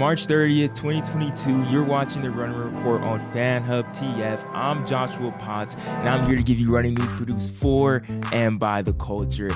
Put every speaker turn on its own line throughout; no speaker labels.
March 30th, 2022, you're watching the Running Report on FanHub TF. I'm Joshua Potts, and I'm here to give you running news produced for and by the culture.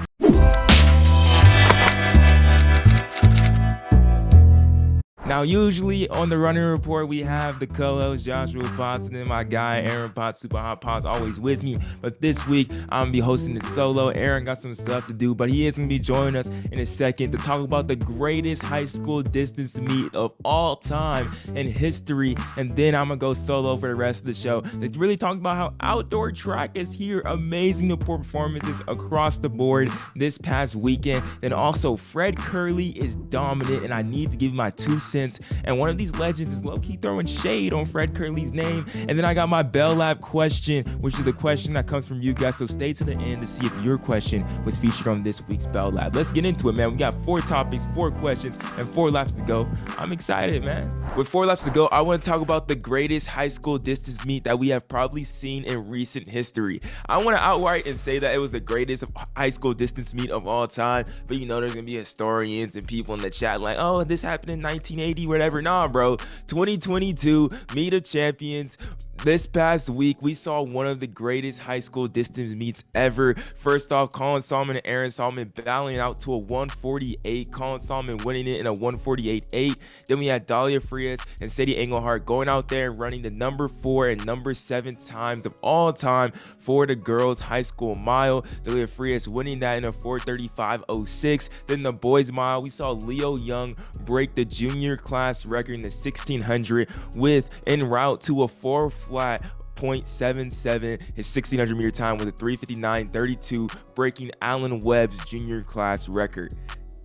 Now, usually on the Running Report, we have the co-host Joshua Potts and then my guy Aaron Potts, Super Hot Potts, always with me. But this week, I'm gonna be hosting this solo. Aaron got some stuff to do, but he is gonna be joining us in a second to talk about the greatest high school distance meet of all time in history. And then I'm gonna go solo for the rest of the show to really talk about how outdoor track is here. Amazing performances across the board this past weekend. And also, Fred Kerley is dominant, and I need to give my 2 cents. And one of these legends is low-key throwing shade on Fred Kerley's name. And then I got my Bell Lab question, which is the question that comes from you guys. So stay to the end to see if your question was featured on this week's Bell Lab. Let's get into it, man. We got 4 topics, 4 questions, and 4 laps to go. I'm excited, man. With 4 laps to go, I want to talk about the greatest high school distance meet that we have probably seen in recent history. I want to outright and say that it was the greatest high school distance meet of all time, but you know there's going to be historians and people in the chat like, oh, this happened in 1980. Whatever. Nah, bro. 2022 Meet of Champions. This past week, we saw one of the greatest high school distance meets ever. First off, Colin Solomon and Aaron Solomon battling out to a 148. Colin Solomon winning it in a 148.8. Then we had Dahlia Frias and Sadie Englehart going out there and running the number 4 and number 7 times of all time for the girls' high school mile. Dahlia Frias winning that in a 4:35.06. Then the boys' mile, we saw Leo Young break the junior class record in the 1600 with en route to a 4 flat 0.77. His 1600 meter time was a 3:59.32, breaking Alan Webb's junior class record.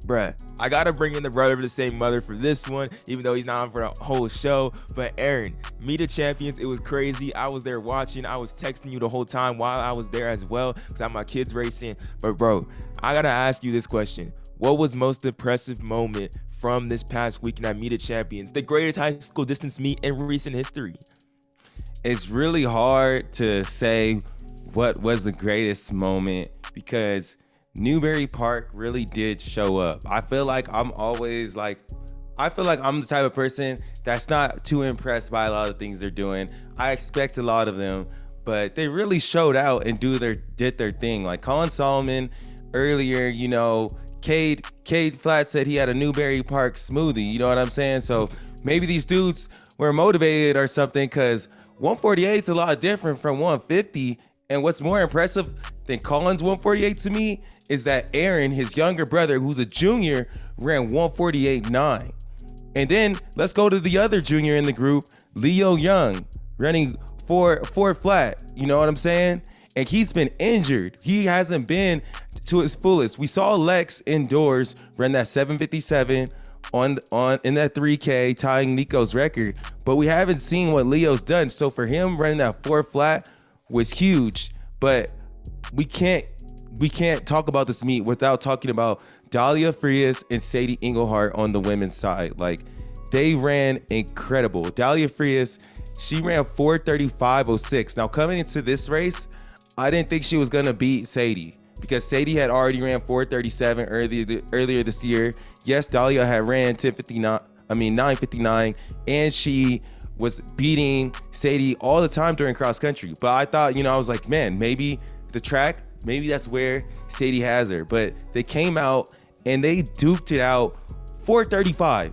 Bruh, I gotta bring in the brother of the same mother for this one, even though he's not on for the whole show. But Aaron, Meet of Champions, it was crazy. I was there watching. I was texting you the whole time while I was there as well, because I have my kids racing. But bro, I gotta ask you this question. What was most impressive moment from this past weekend at Meet of Champions, the greatest high school distance meet in recent history?
It's really hard to say what was the greatest moment because Newberry Park really did show up. I feel like I'm the type of person that's not too impressed by a lot of things they're doing. I expect a lot of them, but they really showed out and did their thing. Like Colin Solomon earlier, you know, Cade Flat said he had a Newberry Park smoothie, you know what I'm saying? So maybe these dudes were motivated or something, because 148 is a lot different from 150. And what's more impressive than Colin's 148 to me is that Aaron, his younger brother, who's a junior, ran 148.9. And then let's go to the other junior in the group, Leo Young, running 4 flat. You know what I'm saying? And he's been injured. He hasn't been to his fullest. We saw Lex indoors run that 7:57 on in that 3K, tying Nico's record, but we haven't seen what Leo's done. So for him running that 4 flat was huge. But we can't talk about this meet without talking about Dahlia Frias and Sadie Englehart on the women's side. Like, they ran incredible. Dahlia Frias, she ran 4:35.06. Now coming into this race, I didn't think she was gonna beat Sadie, because Sadie had already ran 4:37 earlier this year. Yes, Dahlia had ran 9:59, and she was beating Sadie all the time during cross country. But I thought, I was like, man, maybe the track, maybe that's where Sadie has her. But they came out and they duked it out 4:35.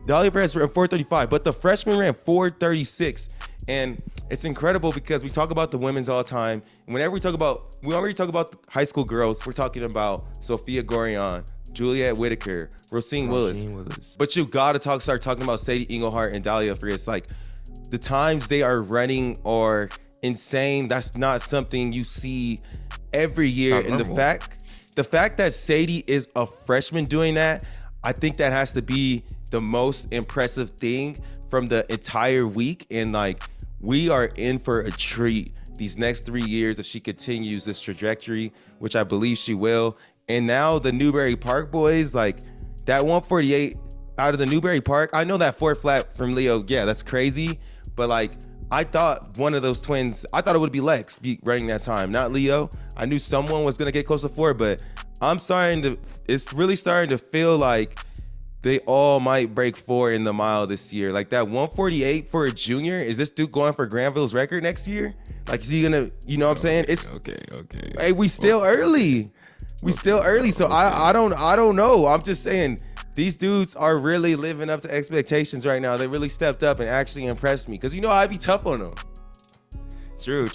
Dahlia ran 4:35, but the freshman ran 4:36. And it's incredible because we talk about the women's all the time. And whenever we already talk about the high school girls, we're talking about Sophia Gorion, Juliet Whitaker, Rosine Willis. But you gotta start talking about Sadie Englehart and Dahlia Frias. Like, the times they are running are insane. That's not something you see every year. And the fact that Sadie is a freshman doing that, I think that has to be the most impressive thing from the entire week. And like, we are in for a treat these next 3 years if she continues this trajectory, which I believe she will. And now the Newberry Park boys, like that 148 out of the Newberry Park, I know that 4 flat from Leo, yeah, that's crazy. But like, I thought one of those twins, I thought it would be Lex running that time, not Leo. I knew someone was gonna get close to 4, but it's really starting to feel like they all might break 4 in the mile this year. Like that 148 for a junior. Is this dude going for Granville's record next year? Like, is he gonna? You know what I'm saying? It's
okay.
Hey, we still early. We still early. So I don't know. I'm just saying these dudes are really living up to expectations right now. They really stepped up and actually impressed me. Cause I'd be tough on them.
True.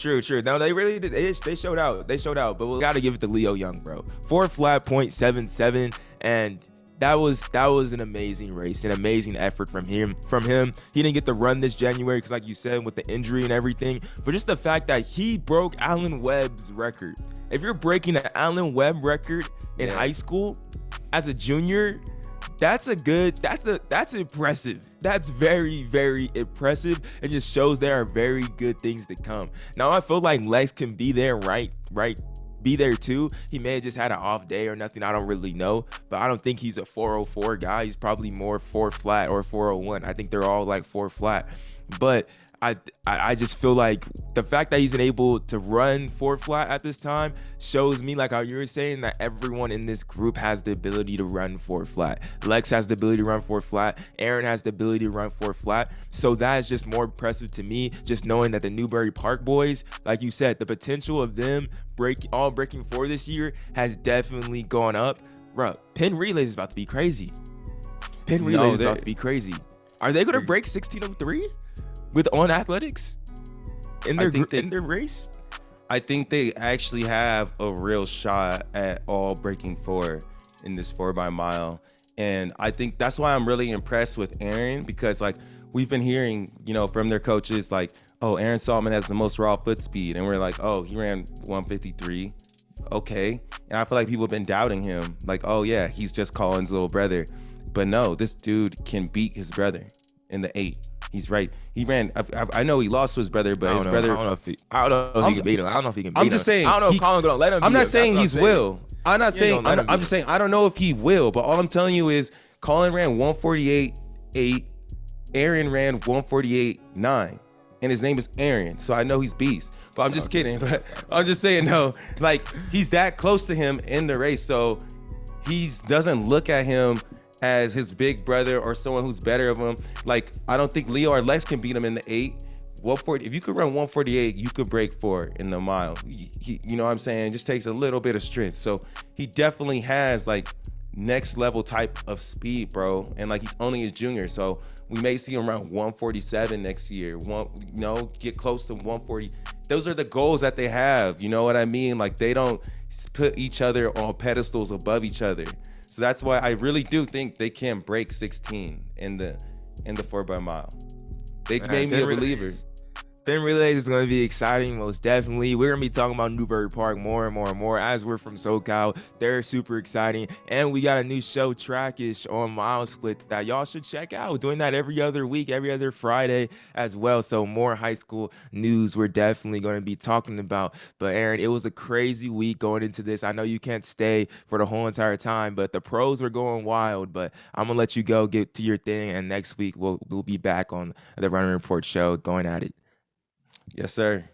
No, they really did. They showed out. But we got to give it to Leo Young, bro. 4 flat .77, and that was an amazing race, an amazing effort from him. He didn't get to run this January because, like you said, with the injury and everything. But just the fact that he broke Alan Webb's record. If you're breaking the Alan Webb record in high school as a junior, that's impressive. That's very, very impressive. It just shows there are very good things to come. Now, I feel like Lex can be there, right? Be there too. He may have just had an off day or nothing. I don't really know, but I don't think he's a 404 guy. He's probably more 4 flat or 401. I think they're all like 4 flat. But I just feel like the fact that he's able to run 4 flat at this time shows me, like how you were saying, that everyone in this group has the ability to run 4 flat. Lex has the ability to run 4 flat. Aaron has the ability to run 4 flat. So that is just more impressive to me, just knowing that the Newbury Park boys, like you said, the potential of them breaking 4 this year has definitely gone up. Bro, Penn Relays is about to be crazy. Are they going to break 1603? With On Athletics in their race?
I think they actually have a real shot at all breaking 4 in this 4 by mile. And I think that's why I'm really impressed with Aaron, because like we've been hearing, from their coaches, like, oh, Aaron Saltman has the most raw foot speed. And we're like, oh, he ran 153. Okay. And I feel like people have been doubting him. Like, oh yeah, he's just Colin's little brother. But no, this dude can beat his brother in the 8. He's right. He ran. I know he lost to his brother, but his brother.
I don't know if he can beat him. I don't know if he can beat him.
I'm just saying.
I don't know if Colin's gonna let him.
I'm not saying he's will. I'm not saying. I'm just saying I don't know if he will. But all I'm telling you is Colin ran 148.8. Aaron ran 148.9, and his name is Aaron. So I know he's beast. But I'm just kidding. But I'm just saying no. Like he's that close to him in the race, so he doesn't look at him as his big brother or someone who's better of him. Like, I don't think Leo or Lex can beat him in the 8. 140. If you could run 148, you could break 4 in the mile. You know what I'm saying? It just takes a little bit of strength. So he definitely has like next level type of speed, bro. And like he's only a junior, so we may see him around 147 next year. Get close to 140. Those are the goals that they have. You know what I mean? Like they don't put each other on pedestals above each other. So that's why I really do think they can break 16 in the 4 by mile. They made me a believer.
Penn Relays is going to be exciting, most definitely. We're going to be talking about Newbury Park more and more as we're from SoCal. They're super exciting. And we got a new show, Trackish, on Mile Split that y'all should check out. We're doing that every other week, every other Friday as well. So more high school news we're definitely going to be talking about. But Aaron, it was a crazy week going into this. I know you can't stay for the whole entire time, but the pros were going wild. But I'm going to let you go get to your thing. And next week, we'll be back on the Running Report show going at it.
Yes, sir.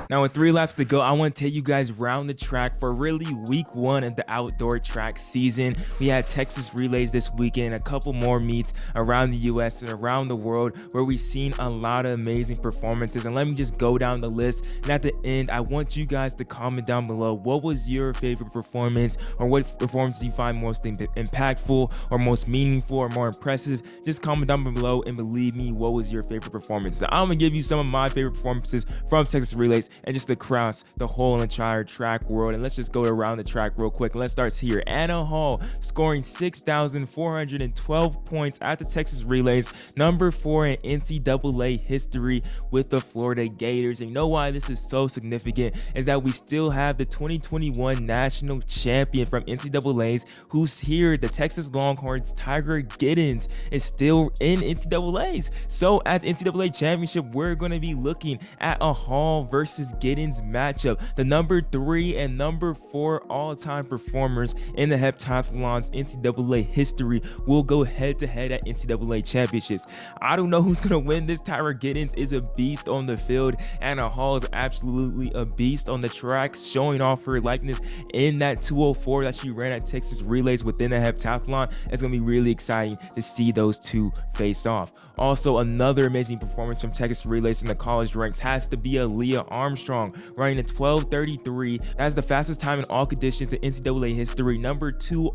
Now, with 3 laps to go, I want to take you guys round the track for really week 1 of the outdoor track season. We had Texas Relays this weekend, a couple more meets around the U.S. and around the world where we've seen a lot of amazing performances. And let me just go down the list. And at the end, I want you guys to comment down below what was your favorite performance, or what performance you find most impactful or most meaningful or more impressive. Just comment down below and believe me, what was your favorite performance? So I'm going to give you some of my favorite performances from Texas Relays and just across the whole entire track world. And let's just go around the track real quick. Let's start here. Anna Hall scoring 6,412 points at the Texas Relays, number 4 in NCAA history with the Florida Gators. And you know why this is so significant is that we still have the 2021 national champion from NCAAs who's here. The Texas Longhorns, Tiger Giddens, is still in NCAAs. So at the NCAA championship, we're going to be looking at a Hall versus versus Giddens matchup. The number 3 and number 4 all-time performers in the heptathlon's NCAA history will go head-to-head at NCAA championships. I don't know who's gonna win this. Tyra Giddens is a beast on the field. Anna Hall is absolutely a beast on the track, showing off her likeness in that 204 that she ran at Texas Relays within the heptathlon. It's gonna be really exciting to see those two face off. Also, another amazing performance from Texas Relays in the college ranks has to be Aaliyah Armstrong, running a 12:33. That's the fastest time in all conditions in NCAA history. Number two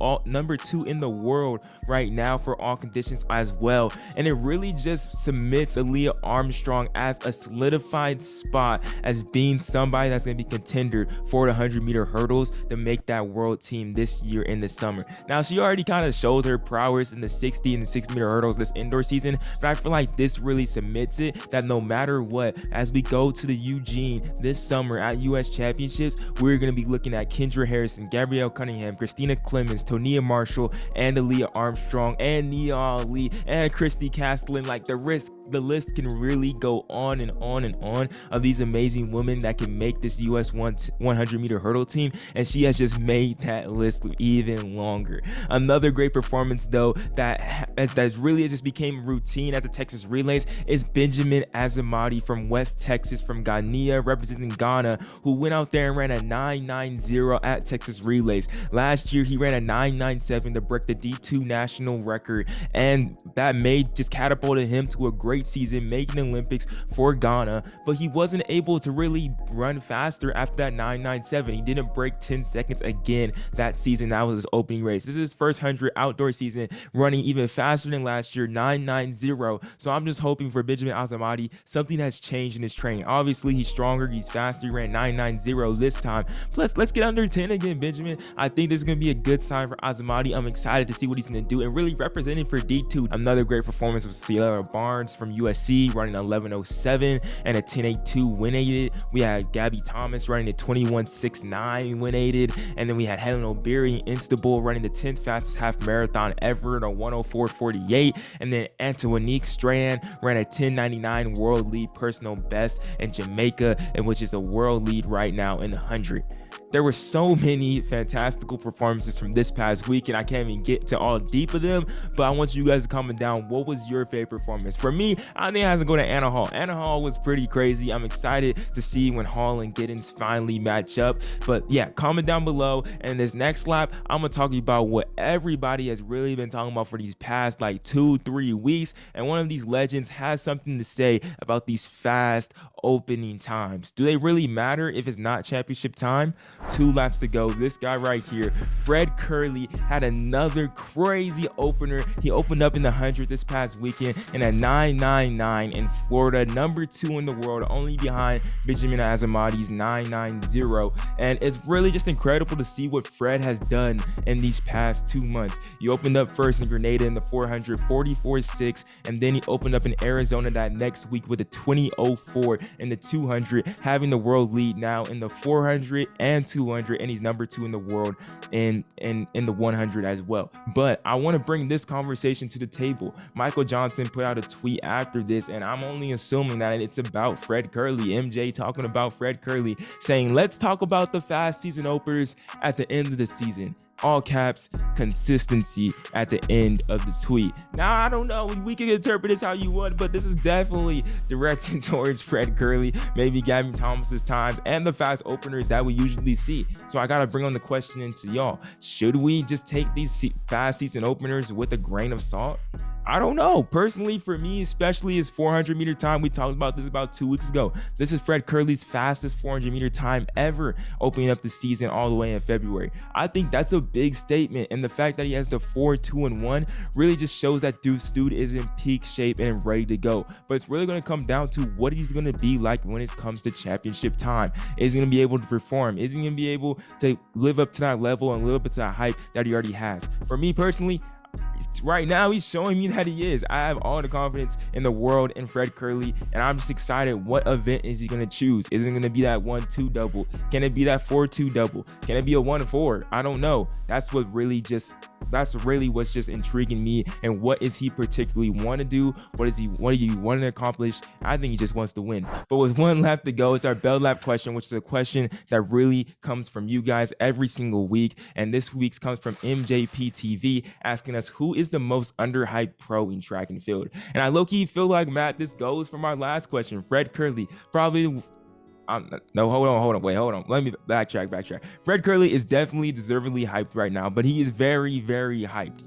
in the world right now for all conditions as well. And it really just cements Aaliyah Armstrong as a solidified spot as being somebody that's going to be contender for the 100-meter hurdles to make that world team this year in the summer. Now, she already kind of showed her prowess in the 60 and the 60-meter hurdles this indoor season, but I feel like this really cements it that no matter what, as we go to the Eugene this summer at US Championships, we're going to be looking at Kendra Harrison, Gabrielle Cunningham, Christina Clemens, Tonia Marshall, and Aaliyah Armstrong, and Nia Ali, and Christy Castellan. Like the list can really go on and on and on of these amazing women that can make this US 100-meter hurdle team, and she has just made that list even longer. Another great performance though that really just became routine at the Texas Relays is Benjamin Azamati from West Texas, from Ghanaian, representing Ghana, who went out there and ran a 9.90 at Texas Relays. Last year he ran a 9.97 to break the D2 national record, and that just catapulted him to a great season, making the Olympics for Ghana. But he wasn't able to really run faster after that 9.97. He didn't break 10 seconds again that season. That was his opening race. This is his first 100 outdoor season, running even faster than last year, 9.90. So I'm just hoping for Benjamin Azamati something has changed in his training. Obviously he's stronger, he's faster, he ran 9.90 this time. Plus, let's get under 10 again, Benjamin. I think this is going to be a good sign for Azamati. I'm excited to see what he's going to do, and really representing for D2. Another great performance was Sierra Barnes from USC, running 11.07 and a 10.82 win aided. We had Gabby Thomas running a 21.69 win aided, and then we had Helen O'Beary Instable running the 10th fastest half marathon ever at a 104.48, and then Antonique Strand ran a 10.99 world lead personal best in Jamaica, and which is a world lead right now in the 100. There were so many fantastical performances from this past week, and I can't even get to all deep of them, but I want you guys to comment down what was your favorite performance. For me, I think it has to go to Anna Hall. Anna Hall was pretty crazy. I'm excited to see when Hall and Giddens finally match up. But yeah, comment down below. And this next lap, I'm going to talk about what everybody has really been talking about for these past like 2-3 weeks. And one of these legends has something to say about these fast opening times. Do they really matter if it's not championship time? 2 laps to go. This guy right here, Fred Kerley, had another crazy opener. He opened up in the 100 this past weekend in a 9.99 in Florida, number 2 in the world, only behind Benjamin Azamati's 9.90. And it's really just incredible to see what Fred has done in these past 2 months. He opened up first in Grenada in the 400, 44.6, and then he opened up in Arizona that next week with a 20.04 in the 200, having the world lead now in the 400 and 200, and he's number 2 in the world in the 100 as well. But I want to bring this conversation to the table. Michael Johnson put out a tweet after this, and I'm only assuming that it's about Fred Kerley. MJ talking about Fred Kerley, saying, let's talk about the fast season openers at the end of the season. All caps, consistency at the end of the tweet. Now, I don't know, we can interpret this how you want, but this is definitely directed towards Fred Kerley, maybe Gabby Thomas's times, and the fast openers that we usually see. So I gotta bring on the question into y'all. Should we just take these fast season openers with a grain of salt? I don't know. Personally, for me, especially his 400-meter time, we talked about this about 2 weeks ago. This is Fred Kerley's fastest 400-meter time ever, opening up the season all the way in February. I think that's a big statement, and the fact that he has the 4.2 really just shows that this dude is in peak shape and ready to go. But it's really going to come down to what he's going to be like when it comes to championship time. Is he going to be able to perform? Is he going to be able to live up to that level and live up to that hype that he already has? For me personally, right now he's showing me that he is. I have all the confidence in the world in Fred Kerley, and I'm just excited. What event is he going to choose? Is it going to be that 1-2 double? Can it be that 4-2 double? Can it be a 1-4? I don't know. That's what really just That's really what's just intriguing me. And what is he particularly want to do? What do you want to accomplish? I think he just wants to win. But with one lap to go, it's our bell lap question, which is a question that really comes from you guys every single week. And this week's comes from MJPTV asking us, who is the most underhyped pro in track and field? And I low-key feel like, Matt, this goes from our last question. Fred Kerley, probably... no, hold on. Let me backtrack. Fred Kerley is definitely deservedly hyped right now, but he is very, very hyped,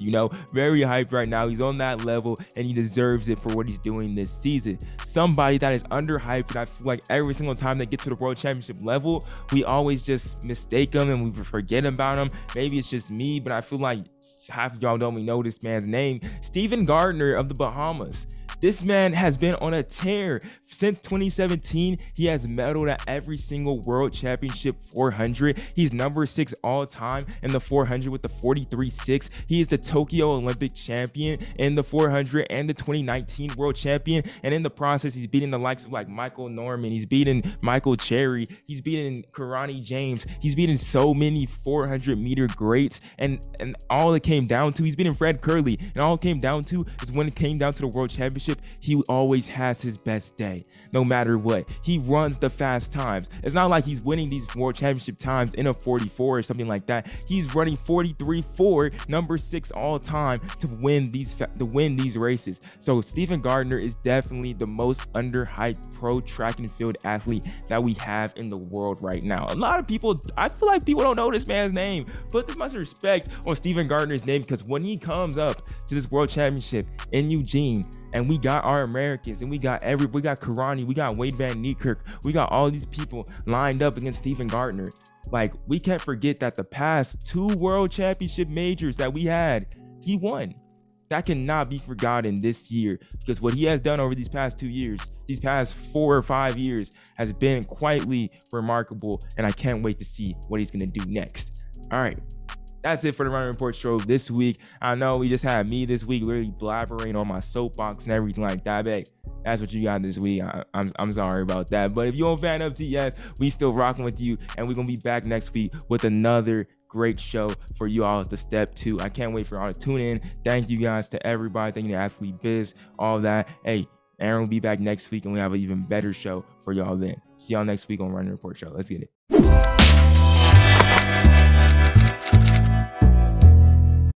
very hyped right now. He's on that level and he deserves it for what he's doing this season. Somebody that is underhyped, and I feel like every single time they get to the World Championship level, we always just mistake him and we forget about him. Maybe it's just me, but I feel like half of y'all don't even know this man's name. Steven Gardner of the Bahamas. This man has been on a tear. Since 2017, he has medaled at every single World Championship 400. He's number 6 all time in the 400 with the 43.6. He is the Tokyo Olympic champion in the 400 and the 2019 World Champion. And in the process, he's beating the likes of like Michael Norman. He's beating Michael Cherry. He's beating Karani James. He's beating so many 400-meter greats. And all it came down to, he's beating Fred Kerley. And all it came down to is when it came down to the World Championship, he always has his best day, no matter what. He runs the fast times. It's not like he's winning these World Championship times in a 44 or something like that. He's running 43.4, number 6 all time to win these races. So Steven Gardner is definitely the most underhyped pro track and field athlete that we have in the world right now. A lot of people, I feel like people don't know this man's name. Put this much respect on Steven Gardner's name, because when he comes up to this World Championship in Eugene, and we got our Americans, and we got Karani, we got Wade Van Niekerk, we got all these people lined up against Steven Gardner. Like, we can't forget that the past 2 World Championship majors that we had, he won. That cannot be forgotten this year, because what he has done over these past 2 years, these past 4 or 5 years, has been quietly remarkable, and I can't wait to see what he's gonna do next. All right. That's it for the Running Report show this week. I know we just had me this week literally blabbering on my soapbox and everything like that. But that's what you got this week. I'm sorry about that. But if you're a fan of TF, we still rocking with you. And we're going to be back next week with another great show for you all to step to. I can't wait for y'all to tune in. Thank you guys to everybody. Thank you to Athlete Biz, all that. Hey, Aaron will be back next week and we have an even better show for y'all then. See y'all next week on Running Report show. Let's get it.